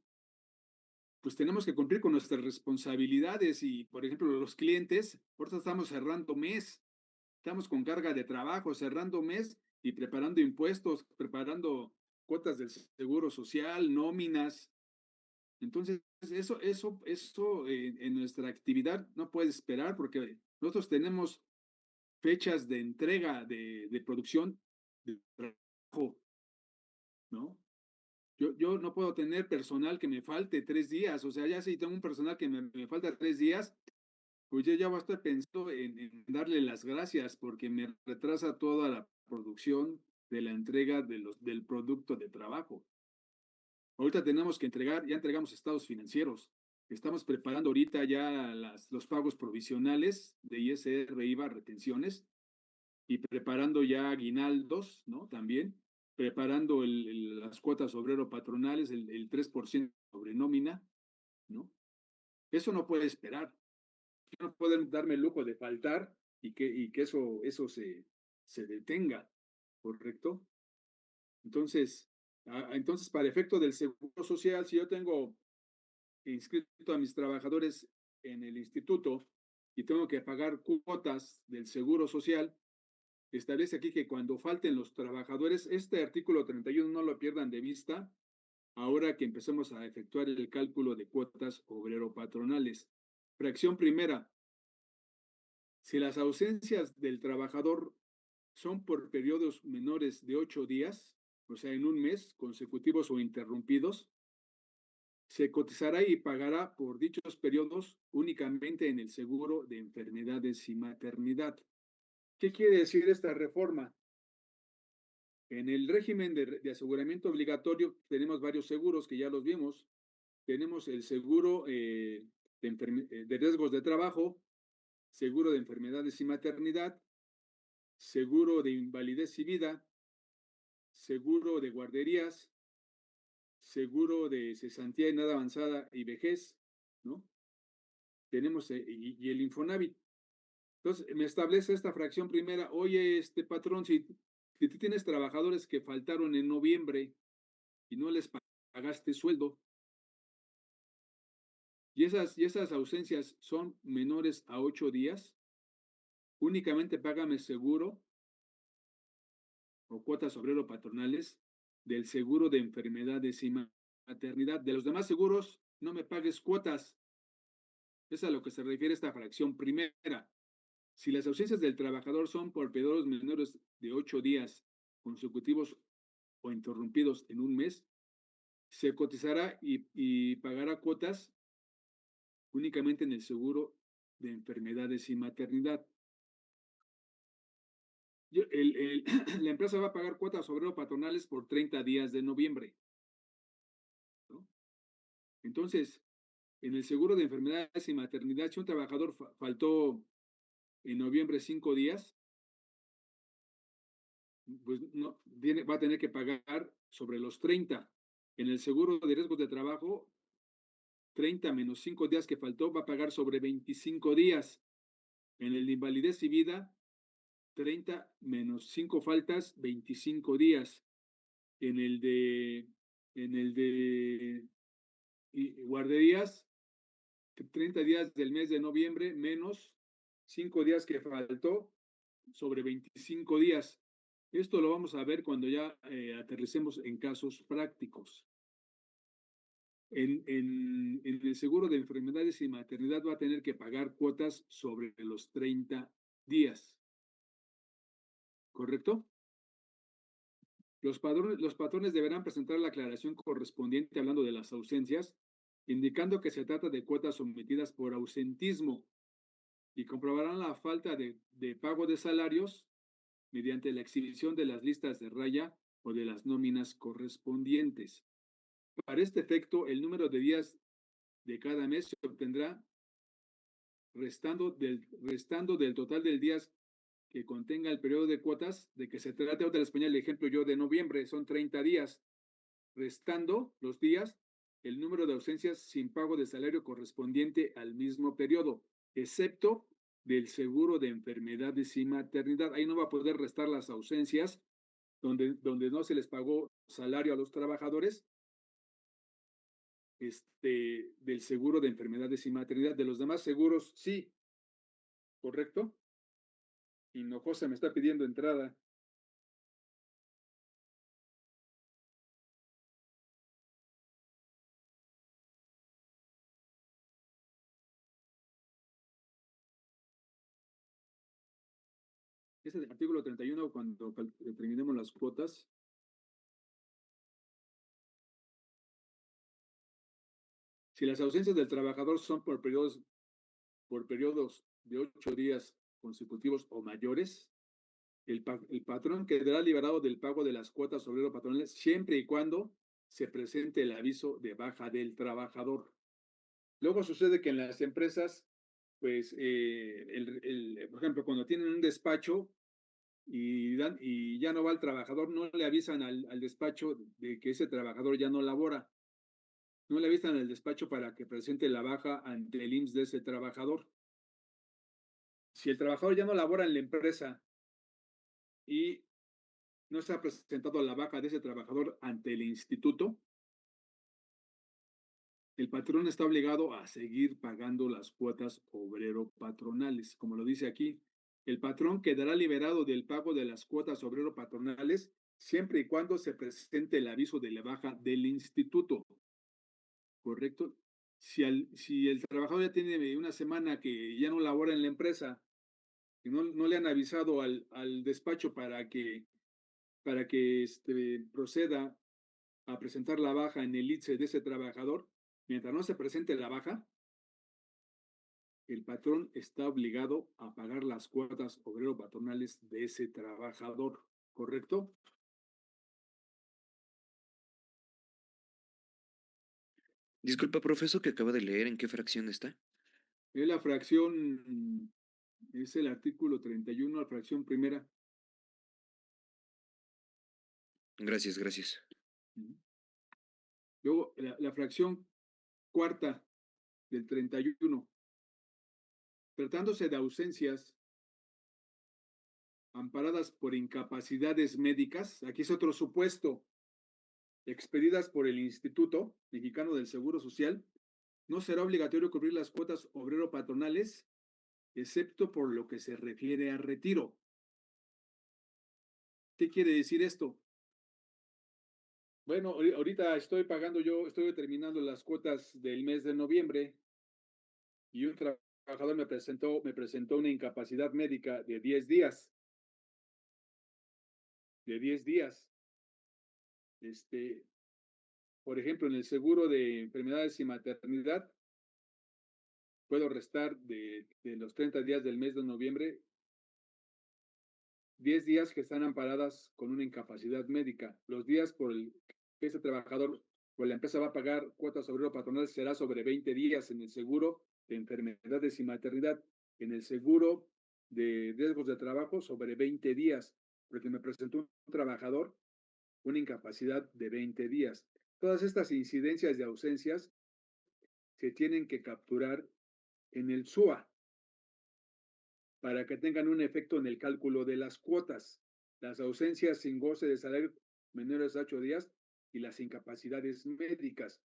pues tenemos que cumplir con nuestras responsabilidades y, por ejemplo, los clientes, ahorita estamos cerrando mes, estamos con carga de trabajo, cerrando mes y preparando impuestos, preparando cuotas del seguro social, nóminas. Entonces, eso en nuestra actividad no puede esperar porque nosotros tenemos fechas de entrega de producción de trabajo, ¿no? Yo no puedo tener personal que me falte 3 días, o sea, ya si tengo un personal que me falta 3 días, pues yo ya voy a estar pensando en darle las gracias porque me retrasa toda la producción de la entrega del producto de trabajo. Ahorita tenemos que ya entregamos estados financieros, estamos preparando ahorita ya los pagos provisionales de ISR, IVA, retenciones, y preparando ya aguinaldos, ¿no? También preparando las cuotas obrero patronales, el 3% sobre nómina, ¿no? Eso no puede esperar. No pueden darme el lujo de faltar y que eso se detenga, ¿correcto? Entonces, para efecto del seguro social, si yo tengo inscrito a mis trabajadores en el instituto y tengo que pagar cuotas del seguro social, establece aquí que cuando falten los trabajadores, este artículo 31 no lo pierdan de vista ahora que empecemos a efectuar el cálculo de cuotas obrero-patronales. Fracción primera, si las ausencias del trabajador son por periodos menores de 8 días, o sea, en un mes, consecutivos o interrumpidos, Se cotizará y pagará por dichos periodos únicamente en el seguro de enfermedades y maternidad. ¿Qué quiere decir esta reforma? En el régimen de aseguramiento obligatorio tenemos varios seguros que ya los vimos. Tenemos el seguro de riesgos de trabajo, seguro de enfermedades y maternidad, seguro de invalidez y vida, seguro de guarderías, seguro de cesantía en edad avanzada y vejez, ¿no? Tenemos y el Infonavit. Entonces, me establece esta fracción primera. Oye, patrón, si tú tienes trabajadores que faltaron en noviembre y no les pagaste sueldo, y esas ausencias son menores a 8 días, únicamente págame seguro o cuotas obrero patronales del seguro de enfermedades y maternidad. De los demás seguros, no me pagues cuotas. Es a lo que se refiere esta fracción primera. Si las ausencias del trabajador son por periodos menores de 8 días consecutivos o interrumpidos en un mes, se cotizará y pagará cuotas únicamente en el seguro de enfermedades y maternidad. La empresa va a pagar cuotas obrero patronales por 30 días de noviembre, ¿no? Entonces, en el seguro de enfermedades y maternidad, si un trabajador faltó en noviembre 5 días, pues no, va a tener que pagar sobre los 30. En el seguro de riesgos de trabajo, 30 menos 5 días que faltó, va a pagar sobre 25 días. En el de invalidez y vida, 30 menos 5 faltas, 25 días. En el de guarderías, 30 días del mes de noviembre menos 5 días que faltó, sobre 25 días. Esto lo vamos a ver cuando ya aterricemos en casos prácticos. En el seguro de enfermedades y maternidad va a tener que pagar cuotas sobre los 30 días. ¿Correcto? Los patrones deberán presentar la aclaración correspondiente hablando de las ausencias, indicando que se trata de cuotas sometidas por ausentismo y comprobarán la falta de pago de salarios mediante la exhibición de las listas de raya o de las nóminas correspondientes. Para este efecto, el número de días de cada mes se obtendrá restando del total de días que contenga el periodo de cuotas, de que se trate otra español, el ejemplo yo de noviembre, son 30 días, restando los días, el número de ausencias sin pago de salario correspondiente al mismo periodo, excepto del seguro de enfermedades y maternidad. Ahí no va a poder restar las ausencias donde no se les pagó salario a los trabajadores, del seguro de enfermedades y maternidad. De los demás seguros, sí, ¿correcto? Hinojosa me está pidiendo entrada. Este es el artículo 31, cuando terminemos las cuotas. Si las ausencias del trabajador son por periodos de 8 días consecutivos o mayores, el patrón quedará liberado del pago de las cuotas obrero patronales siempre y cuando se presente el aviso de baja del trabajador. Luego sucede que en las empresas, pues, por ejemplo, cuando tienen un despacho y ya no va el trabajador, no le avisan al despacho de que ese trabajador ya no labora. No le avisan al despacho para que presente la baja ante el IMSS de ese trabajador. Si el trabajador ya no labora en la empresa y no se ha presentado la baja de ese trabajador ante el instituto, el patrón está obligado a seguir pagando las cuotas obrero patronales. Como lo dice aquí, el patrón quedará liberado del pago de las cuotas obrero patronales siempre y cuando se presente el aviso de la baja del instituto. ¿Correcto? Si el trabajador ya tiene una semana que ya no labora en la empresa y no le han avisado al despacho para que proceda a presentar la baja en el ITSE de ese trabajador, mientras no se presente la baja, el patrón está obligado a pagar las cuotas obrero patronales de ese trabajador, ¿correcto? Disculpa, profesor, que acaba de leer, ¿en qué fracción está? Es la fracción, es el artículo 31, la fracción primera. Gracias, gracias. Luego, la fracción cuarta del 31. Tratándose de ausencias amparadas por incapacidades médicas, aquí es otro supuesto, expedidas por el Instituto Mexicano del Seguro Social, no será obligatorio cubrir las cuotas obrero patronales, excepto por lo que se refiere a retiro. ¿Qué quiere decir esto? Bueno, ahorita estoy determinando las cuotas del mes de noviembre y un trabajador me presentó una incapacidad médica de 10 días. De 10 días. Por ejemplo, en el seguro de enfermedades y maternidad, puedo restar de los 30 días del mes de noviembre 10 días que están amparadas con una incapacidad médica. Los días por el que ese trabajador o la empresa va a pagar cuotas obrero patronales será sobre 20 días en el seguro de enfermedades y maternidad. En el seguro de riesgos de trabajo sobre 20 días, porque me presentó un trabajador una incapacidad de 20 días. Todas estas incidencias de ausencias se tienen que capturar en el SUA para que tengan un efecto en el cálculo de las cuotas, las ausencias sin goce de salario menores a 8 días y las incapacidades médicas.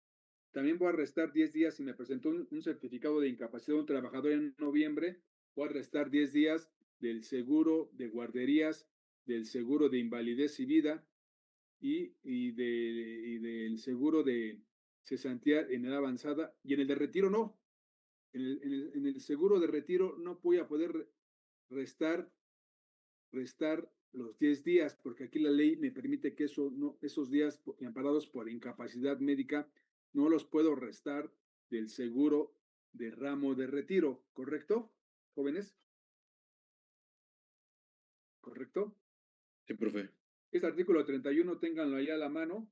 También voy a restar 10 días si me presentó un certificado de incapacidad de un trabajador en noviembre, voy a restar 10 días del seguro de guarderías, del seguro de invalidez y vida y del seguro de cesantía en edad avanzada y en el de retiro no. En el seguro de retiro no voy a poder restar los 10 días, porque aquí la ley me permite que esos días amparados por incapacidad médica no los puedo restar del seguro de ramo de retiro, ¿correcto, jóvenes? ¿Correcto? Sí, profe. Este artículo 31, ténganlo allá a la mano.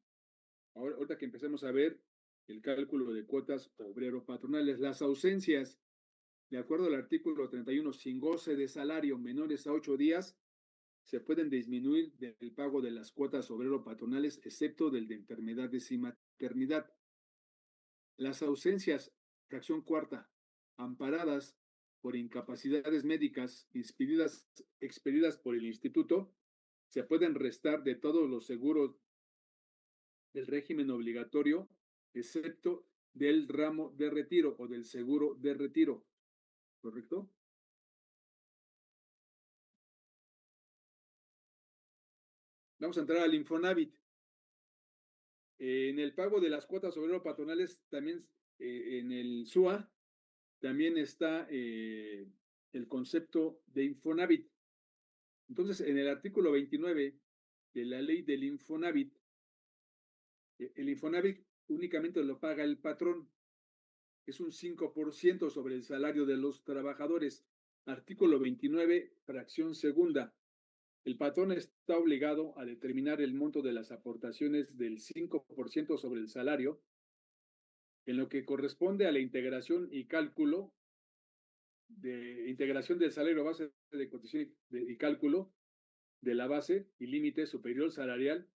Ahorita que empecemos a ver el cálculo de cuotas obrero patronales, las ausencias, de acuerdo al artículo 31, sin goce de salario menores a 8 días, se pueden disminuir del pago de las cuotas obrero patronales, excepto del de enfermedades y maternidad. Las ausencias, fracción cuarta, amparadas por incapacidades médicas expedidas por el instituto, se pueden restar de todos los seguros del régimen obligatorio, excepto del ramo de retiro o del seguro de retiro, ¿correcto? Vamos a entrar al Infonavit. En el pago de las cuotas obrero patronales, también en el SUA, también está el concepto de Infonavit. Entonces, en el artículo 29 de la ley del Infonavit, el Infonavit únicamente lo paga el patrón, es un 5% sobre el salario de los trabajadores. Artículo 29, fracción segunda. El patrón está obligado a determinar el monto de las aportaciones del 5% sobre el salario, en lo que corresponde a la integración y cálculo de integración del salario base de cotización y cálculo de la base y límite superior salarial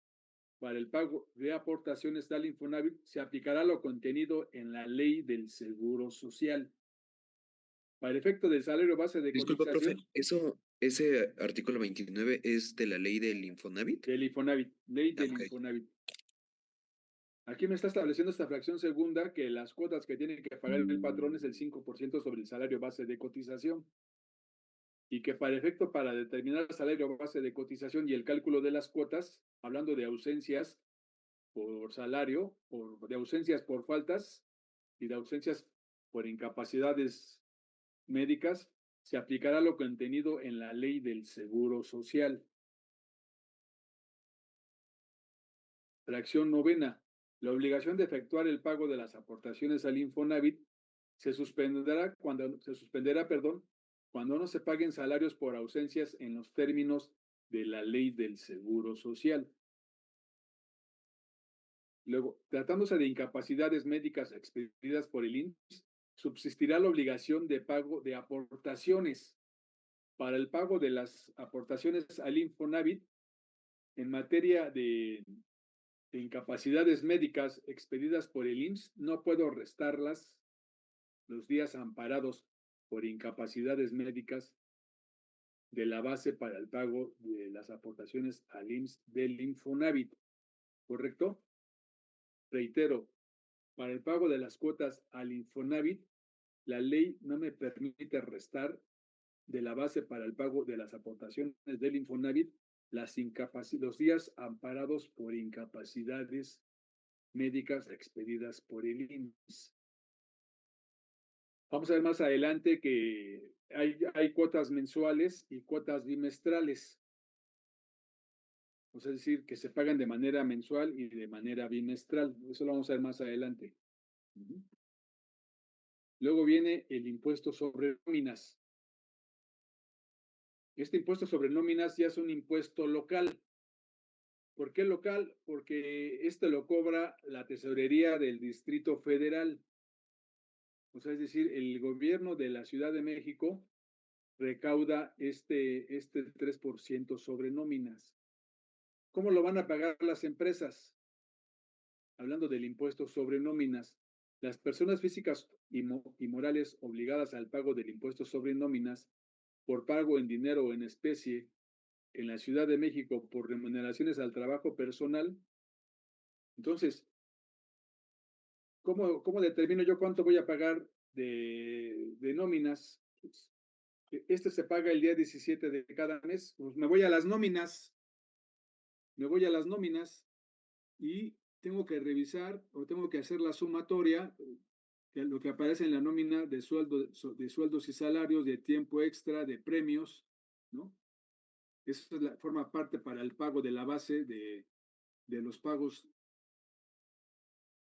para el pago de aportaciones al Infonavit, se aplicará lo contenido en la ley del Seguro Social. Para el efecto del salario base de Disculpa, profe, cotización ese artículo 29 es de la ley del Infonavit. del Infonavit, ley del Ok. Infonavit. Aquí me está estableciendo esta fracción segunda que las cuotas que tiene que pagar el patrón es el 5% sobre el salario base de cotización y que para determinar el salario base de cotización y el cálculo de las cuotas, hablando de ausencias por salario, de ausencias por faltas y de ausencias por incapacidades médicas, se aplicará lo contenido en la ley del Seguro Social. Fracción novena. La obligación de efectuar el pago de las aportaciones al Infonavit se suspenderá cuando no se paguen salarios por ausencias en los términos de la ley del Seguro Social. Luego, tratándose de incapacidades médicas expedidas por el IMSS, subsistirá la obligación de pago de aportaciones. Para el pago de las aportaciones al Infonavit, en materia de incapacidades médicas expedidas por el IMSS, no puedo restarlas los días amparados por incapacidades médicas de la base para el pago de las aportaciones al IMSS del Infonavit, ¿correcto? Reitero, para el pago de las cuotas al Infonavit, la ley no me permite restar de la base para el pago de las aportaciones del Infonavit los días amparados por incapacidades médicas expedidas por el IMSS. Vamos a ver más adelante que hay cuotas mensuales y cuotas bimestrales. Es decir, que se pagan de manera mensual y de manera bimestral. Eso lo vamos a ver más adelante. Luego viene el impuesto sobre nóminas. Este impuesto sobre nóminas ya es un impuesto local. ¿Por qué local? Porque este lo cobra la tesorería del Distrito Federal. Es decir, el gobierno de la Ciudad de México recauda este 3% sobre nóminas. ¿Cómo lo van a pagar las empresas? Hablando del impuesto sobre nóminas, las personas físicas y morales obligadas al pago del impuesto sobre nóminas por pago en dinero o en especie en la Ciudad de México por remuneraciones al trabajo personal. Entonces, ¿cómo determino yo cuánto voy a pagar de nóminas? Pues, este se paga el día 17 de cada mes. Pues me voy a las nóminas y tengo que revisar o tengo que hacer la sumatoria de lo que aparece en la nómina de sueldos y salarios, de tiempo extra, de premios, ¿no? Eso forma parte para el pago de la base de los pagos,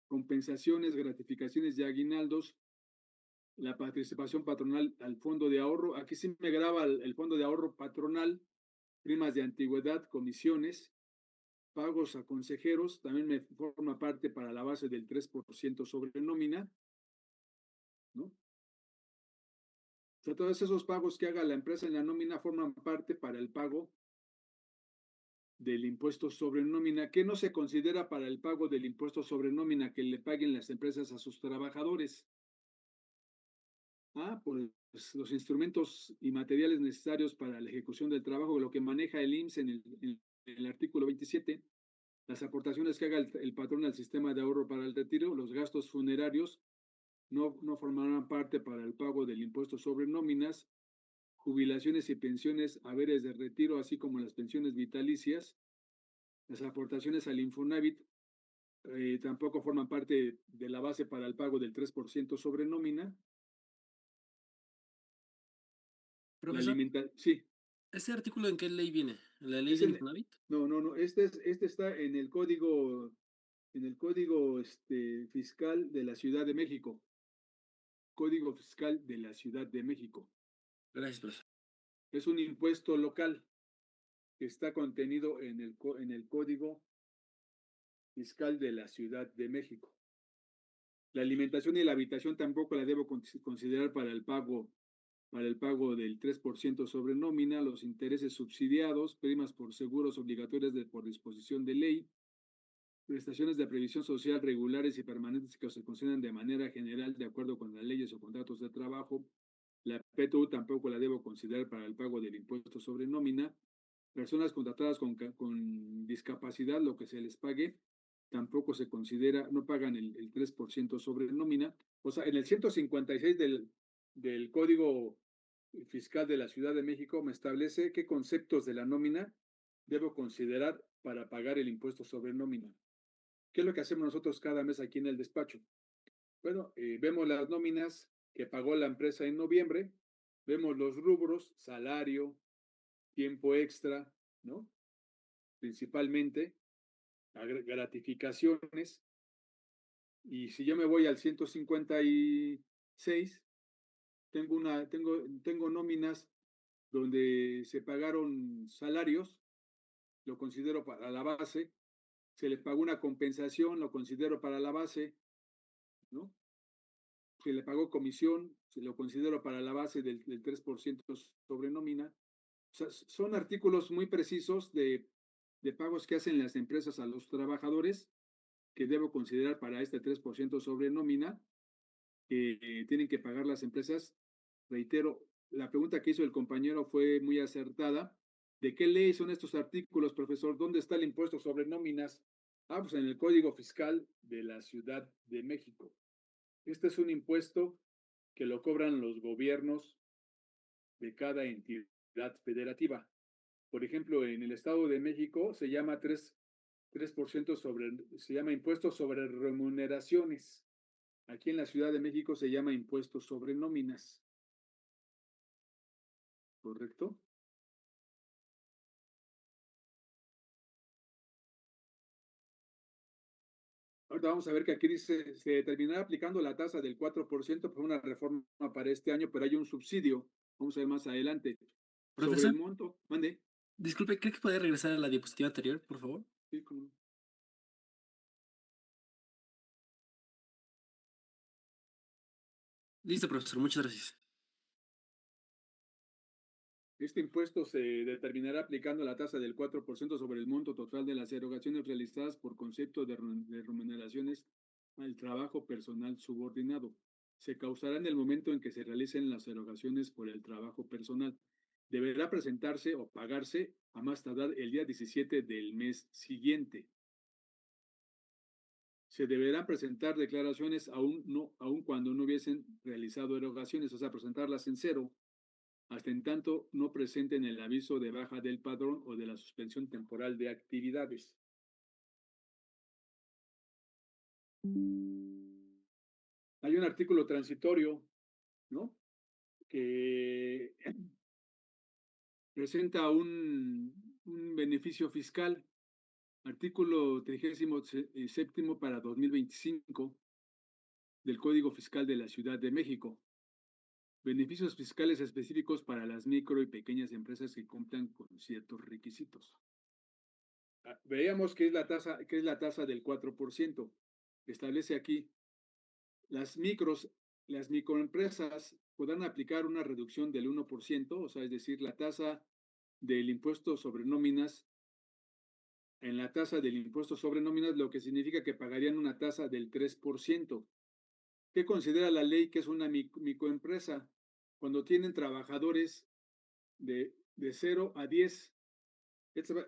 compensaciones, gratificaciones y aguinaldos, la participación patronal al fondo de ahorro. Aquí sí me graba el fondo de ahorro patronal, primas de antigüedad, comisiones, pagos a consejeros, también me forma parte para la base del 3% sobre nómina, ¿no? O sea, todos esos pagos que haga la empresa en la nómina forman parte para el pago del impuesto sobre nómina, que no se considera para el pago del impuesto sobre nómina que le paguen las empresas a sus trabajadores. Pues los instrumentos y materiales necesarios para la ejecución del trabajo, lo que maneja el IMSS en el artículo 27, las aportaciones que haga el patrón al sistema de ahorro para el retiro, los gastos funerarios no formarán parte para el pago del impuesto sobre nóminas, jubilaciones y pensiones, haberes de retiro, así como las pensiones vitalicias, las aportaciones al Infonavit tampoco forman parte de la base para el pago del 3% sobre nómina. Profesor, Sí. ¿ese artículo en qué ley viene? ¿En la ley Es del en- Infonavit? No, este está en el código fiscal de la Ciudad de México. Código fiscal de la Ciudad de México. Gracias, profesor. Es un impuesto local que está contenido en el Código Fiscal de la Ciudad de México. La alimentación y la habitación tampoco la debo considerar para el pago del 3% sobre nómina, los intereses subsidiados, primas por seguros obligatorias por disposición de ley, prestaciones de previsión social regulares y permanentes que se consideran de manera general de acuerdo con las leyes o contratos de trabajo. La PTU tampoco la debo considerar para el pago del impuesto sobre nómina. Personas contratadas con discapacidad, lo que se les pague, tampoco se considera, no pagan el 3% sobre nómina. O sea, en el 156 del Código Fiscal de la Ciudad de México me establece qué conceptos de la nómina debo considerar para pagar el impuesto sobre nómina. ¿Qué es lo que hacemos nosotros cada mes aquí en el despacho? Bueno, vemos las nóminas que pagó la empresa en noviembre, vemos los rubros, salario, tiempo extra, ¿no? Principalmente, gratificaciones, Y si yo me voy al 156, tengo nóminas donde se pagaron salarios, lo considero para la base, se les pagó una compensación, lo considero para la base, ¿no? Se le pagó comisión, se lo considero para la base del 3% sobre nómina. O sea, son artículos muy precisos de pagos que hacen las empresas a los trabajadores que debo considerar para este 3% sobre nómina que tienen que pagar las empresas. Reitero, la pregunta que hizo el compañero fue muy acertada. ¿De qué ley son estos artículos, profesor? ¿Dónde está el impuesto sobre nóminas? Ah, pues en el Código Fiscal de la Ciudad de México. Este es un impuesto que lo cobran los gobiernos de cada entidad federativa. Por ejemplo, en el Estado de México se llama 3% se llama impuesto sobre remuneraciones. Aquí en la Ciudad de México se llama impuesto sobre nóminas. ¿Correcto? Ahorita vamos a ver que aquí dice, se terminará aplicando la tasa del 4% por una reforma para este año, pero hay un subsidio. Vamos a ver más adelante. Sobre Profesor, el monto, mande. disculpe, ¿cree que puede regresar a la diapositiva anterior, por favor? Sí, cómo no. Listo, profesor, muchas gracias. Este impuesto se determinará aplicando la tasa del 4% sobre el monto total de las erogaciones realizadas por concepto de remuneraciones al trabajo personal subordinado. Se causará en el momento en que se realicen las erogaciones por el trabajo personal. Deberá presentarse o pagarse a más tardar el día 17 del mes siguiente. Se deberán presentar declaraciones aun cuando no hubiesen realizado erogaciones, o sea, presentarlas en cero hasta en tanto no presenten el aviso de baja del padrón o de la suspensión temporal de actividades. Hay un artículo transitorio, ¿no? Que presenta un beneficio fiscal, artículo 37 para 2025 del Código Fiscal de la Ciudad de México. Beneficios fiscales específicos para las micro y pequeñas empresas que cumplan con ciertos requisitos. Veíamos que es la tasa del 4%. Establece aquí, las microempresas podrán aplicar una reducción del 1%, o sea, es decir, la tasa del impuesto sobre nóminas, en la tasa del impuesto sobre nóminas, lo que significa que pagarían una tasa del 3%. ¿Qué considera la ley que es una microempresa? Cuando tienen trabajadores de 0 a 10,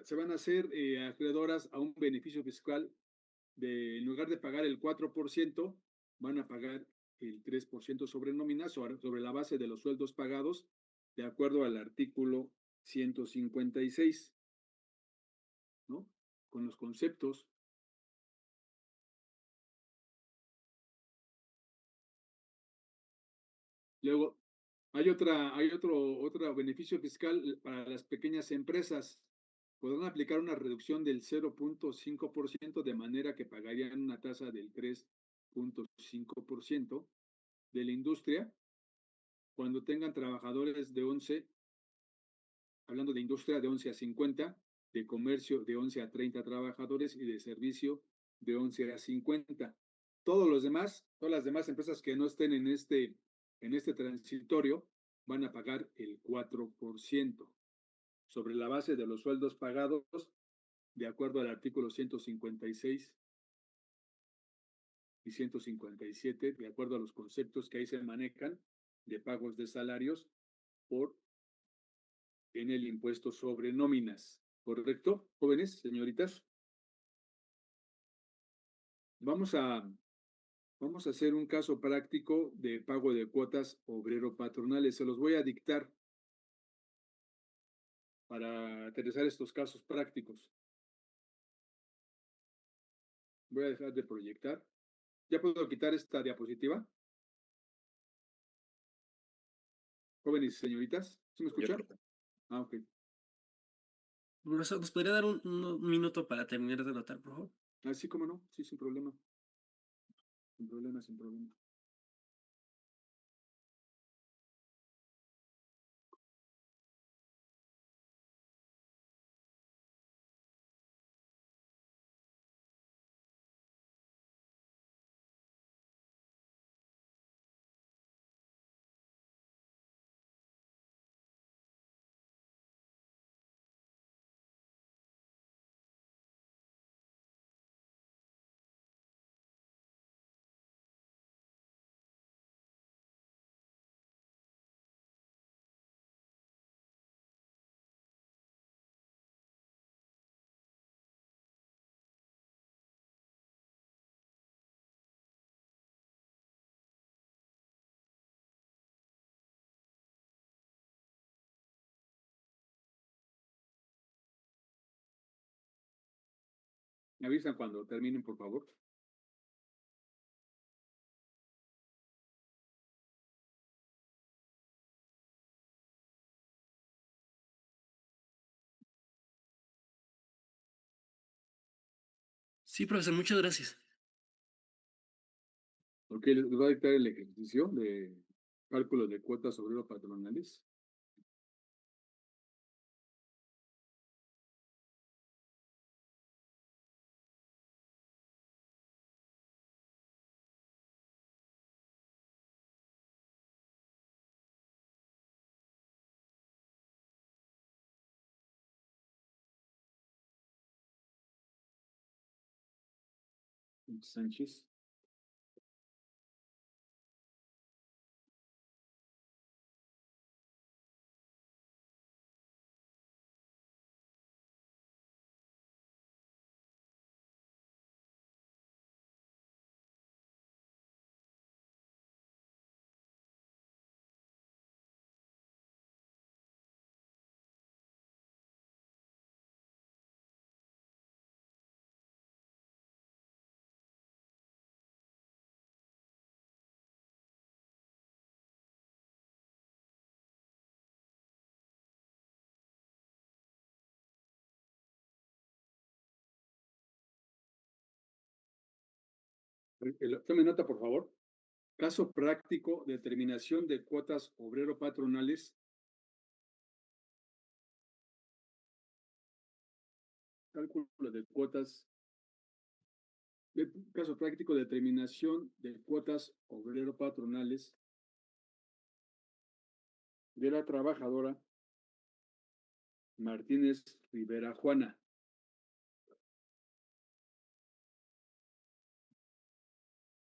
se van a hacer acreedoras a un beneficio fiscal en lugar de pagar el 4%, van a pagar el 3% sobre nóminas sobre la base de los sueldos pagados, de acuerdo al artículo 156, ¿no? Con los conceptos. Luego, hay otro beneficio fiscal para las pequeñas empresas. Podrán aplicar una reducción del 0.5% de manera que pagarían una tasa del 3.5% de la industria cuando tengan trabajadores de 11, hablando de industria de 11 a 50, de comercio de 11 a 30 trabajadores y de servicio de 11 a 50. Todas las demás empresas que no estén en este transitorio van a pagar el 4% sobre la base de los sueldos pagados de acuerdo al artículo 156 y 157, de acuerdo a los conceptos que ahí se manejan de pagos de salarios en el impuesto sobre nóminas. ¿Correcto, jóvenes, señoritas? Vamos a hacer un caso práctico de pago de cuotas obrero-patronales. Se los voy a dictar para aterrizar estos casos prácticos. Voy a dejar de proyectar. ¿Ya puedo quitar esta diapositiva? Jóvenes y señoritas, ¿sí me escuchan? Ah, ok. Profesor, ¿nos podría dar un minuto para terminar de anotar, por favor? Así como no, sí, sin problema. Sin problema, sin problema. Me avisan cuando terminen, por favor. Sí, profesor, muchas gracias. Ok, les voy a dictar el ejercicio de cálculo de cuotas obrero patronales. Sánchez. Tome nota, por favor. Caso práctico, determinación de cuotas obrero patronales. Cálculo de cuotas. Caso práctico, determinación de cuotas obrero patronales de la trabajadora Martínez Rivera Juana.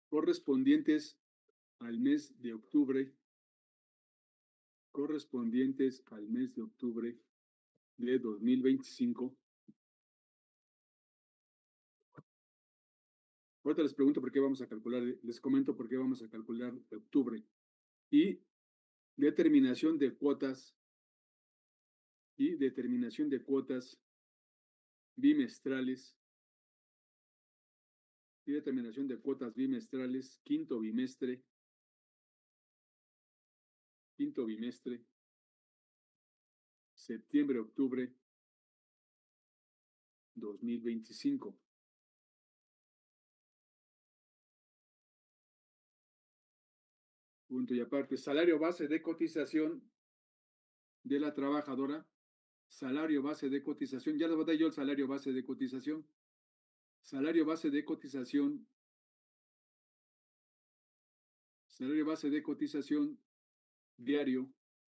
Correspondientes al mes de octubre. Correspondientes al mes de octubre de 2025. Ahorita les pregunto por qué vamos a calcular, les comento por qué vamos a calcular octubre. Y determinación de cuotas bimestrales quinto bimestre, septiembre-octubre 2025. Punto y aparte, salario base de cotización de la trabajadora, salario base de cotización, ya les voy a dar yo el salario base de cotización. Salario base de cotización diario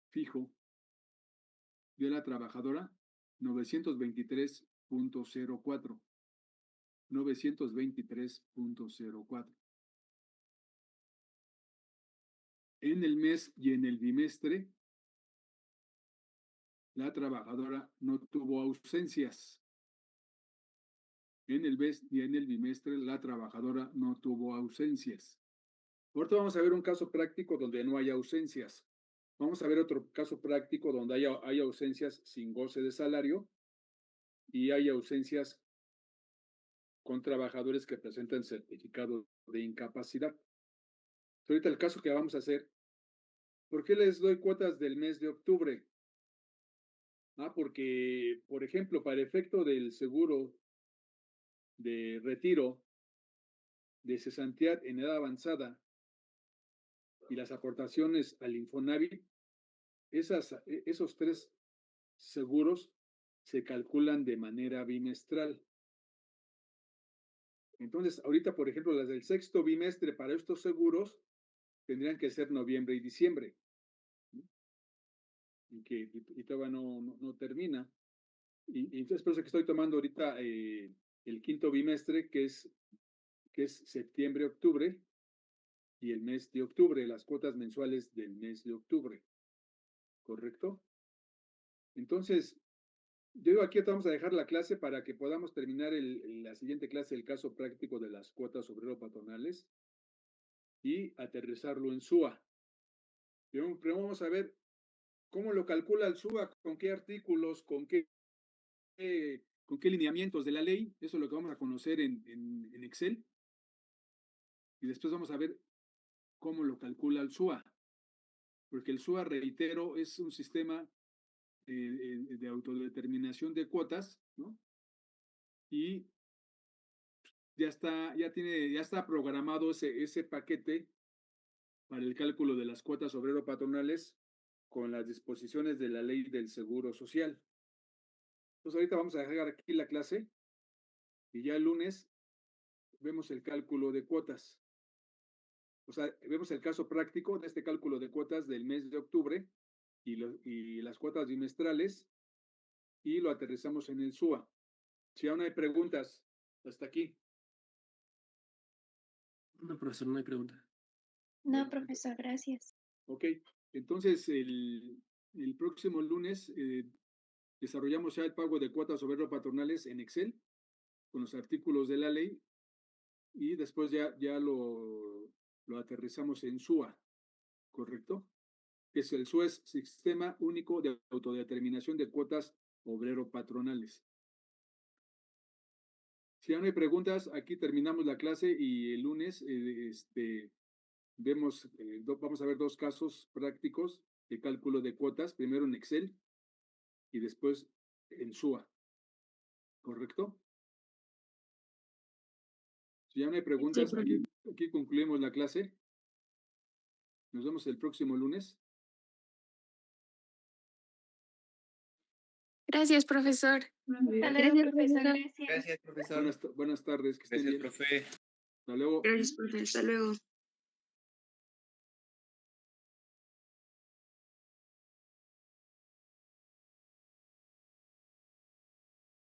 fijo de la trabajadora, 923.04. 923.04. En el mes y en el bimestre, la trabajadora no tuvo ausencias. En el mes y en el bimestre, la trabajadora no tuvo ausencias. Ahorita vamos a ver un caso práctico donde no hay ausencias. Vamos a ver otro caso práctico donde hay ausencias sin goce de salario y hay ausencias con trabajadores que presentan certificado de incapacidad. Ahorita el caso que vamos a hacer, ¿por qué les doy cuotas del mes de octubre? Porque, por ejemplo, para efecto del seguro de retiro de cesantía en edad avanzada y las aportaciones al Infonavit, esos 3 seguros se calculan de manera bimestral. Entonces, ahorita, por ejemplo, las del 6º bimestre para estos seguros tendrían que ser noviembre y diciembre, ¿no? Y todavía no termina. Y entonces, por eso que estoy tomando ahorita el 5º bimestre, que es septiembre, octubre, y el mes de octubre, las cuotas mensuales del mes de octubre. ¿Correcto? Entonces, yo digo, aquí vamos a dejar la clase para que podamos terminar la siguiente clase, el caso práctico de las cuotas obrero-patronales y aterrizarlo en SUA. Pero vamos a ver cómo lo calcula el SUA, con qué artículos, con qué lineamientos de la ley. Eso es lo que vamos a conocer en Excel. Y después vamos a ver cómo lo calcula el SUA. Porque el SUA, reitero, es un sistema de autodeterminación de cuotas, ¿no? Y ya está programado ese paquete para el cálculo de las cuotas obrero-patronales con las disposiciones de la ley del Seguro Social. Entonces ahorita vamos a dejar aquí la clase y ya el lunes vemos el cálculo de cuotas. O sea, vemos el caso práctico de este cálculo de cuotas del mes de octubre y las cuotas bimestrales y lo aterrizamos en el SUA. Si aún hay preguntas, hasta aquí. No, profesor, no hay pregunta. No, profesor, gracias. Ok, entonces el próximo lunes desarrollamos ya el pago de cuotas obrero-patronales en Excel con los artículos de la ley y después ya lo aterrizamos en SUA, ¿correcto? El SUA es Sistema Único de Autodeterminación de Cuotas Obrero-Patronales. Si ya no hay preguntas, aquí terminamos la clase y el lunes vamos a ver 2 casos prácticos de cálculo de cuotas, primero en Excel y después en SUA, ¿correcto? Si ya no hay preguntas, aquí concluimos la clase. Nos vemos el próximo lunes. Gracias, profesor. Gracias, profesor. Gracias. Gracias, profesor. Buenas tardes, que estén bien. Gracias, profe. Hasta luego. Gracias, profesor. Hasta luego.